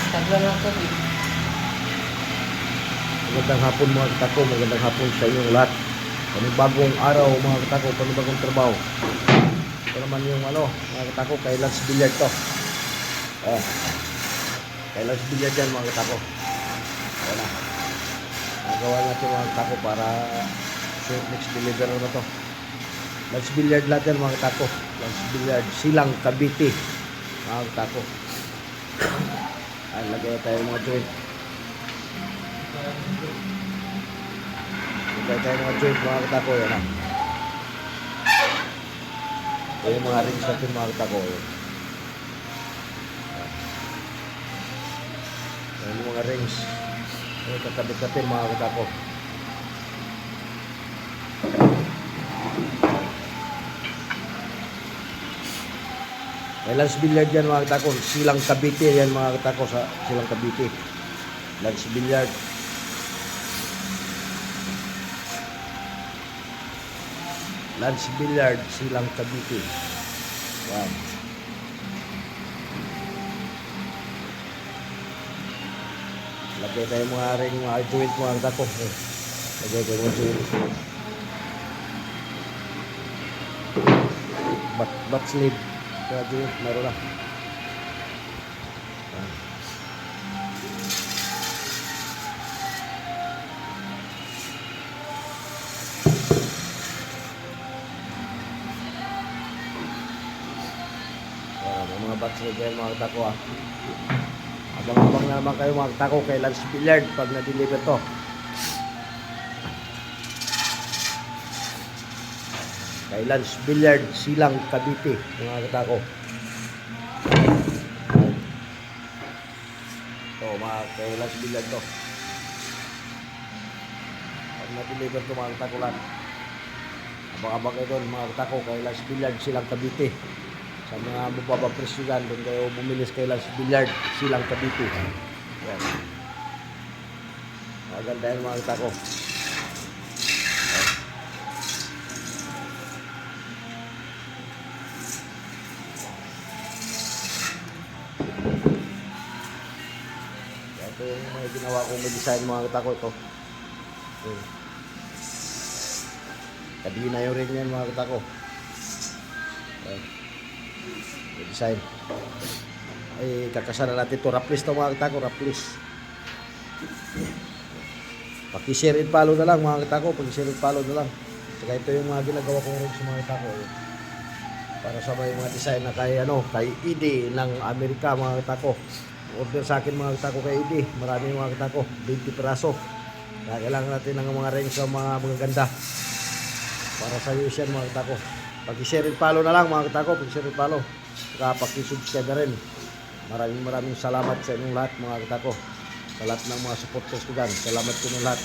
Taglan lang ko. Magandang hapon mga katako, magandang hapon sa inyong lahat. Panibagong araw mga katako, panibagong trabaho. Ito naman yung mga katako, kay Lance Billiard to. Kay Lance Billiard yan mga katako. Ayan na. Nagawa natin mga katako para next deliver na to. Lance Billiard lahat yan mga katako. Lance Billiard, Silang Cavite mga katako. Ayan, lagay tayo mga joint. Lagay tayo mga joint mga katako. Yan na. Ito yung mga rings natin mga katako. Yan yung mga rings. Ito kakabit natin mga katako. May Lance Billiard yan mga katako. Silang Cavite yan mga katako sa Silang Cavite. Lance Billiard. Lance Billiard, Silang Cavite. Wow. Lagay tayo mga ring mga joint mga katako. Lagay tayo mga joint. Bat sleeve. Kaya joint, meron na. Mga batch na dyan mga katako abang-abang na naman kayo mga katako kay Lance Billiard pag na-deliver to. Kay Lance Billiard, Silang Cavite mga katako. Ito mga kay Lance Billiard to. Pag na-deliver to mga katako lang, abang-abang kayo doon mga katako kay Lance Billiard, Silang Cavite. Sa mga mababang presyo dyan, doon kayo bumilis kay Lance Billiard, Silang Cavite. Yan. Maganda yan mga katako. Ito yung mga ginawa kong may design mga katako ito. Kadina yung ring yan mga katako. Design ay kakasara natin ito raplis to mga katako, raplis. Paki-share and follow na lang mga katako, paki-share and follow na lang. Saka ito yung mga ginagawa kong rin sa mga katako para sa mga design na kay kay Edi ng Amerika mga katako. Order sa akin mga katako kay Edi, marami mga katako, 20 piraso. Kaya kailangan natin ng mga rings sa mga ganda para sa use yan mga katako. Paki-share and follow na lang mga katako, paki-share and follow. Saka paki-subscribe na rin. Maraming salamat sa inyong lahat mga katako. Sa lahat ng mga supporters ko dyan. Salamat ko ng lahat.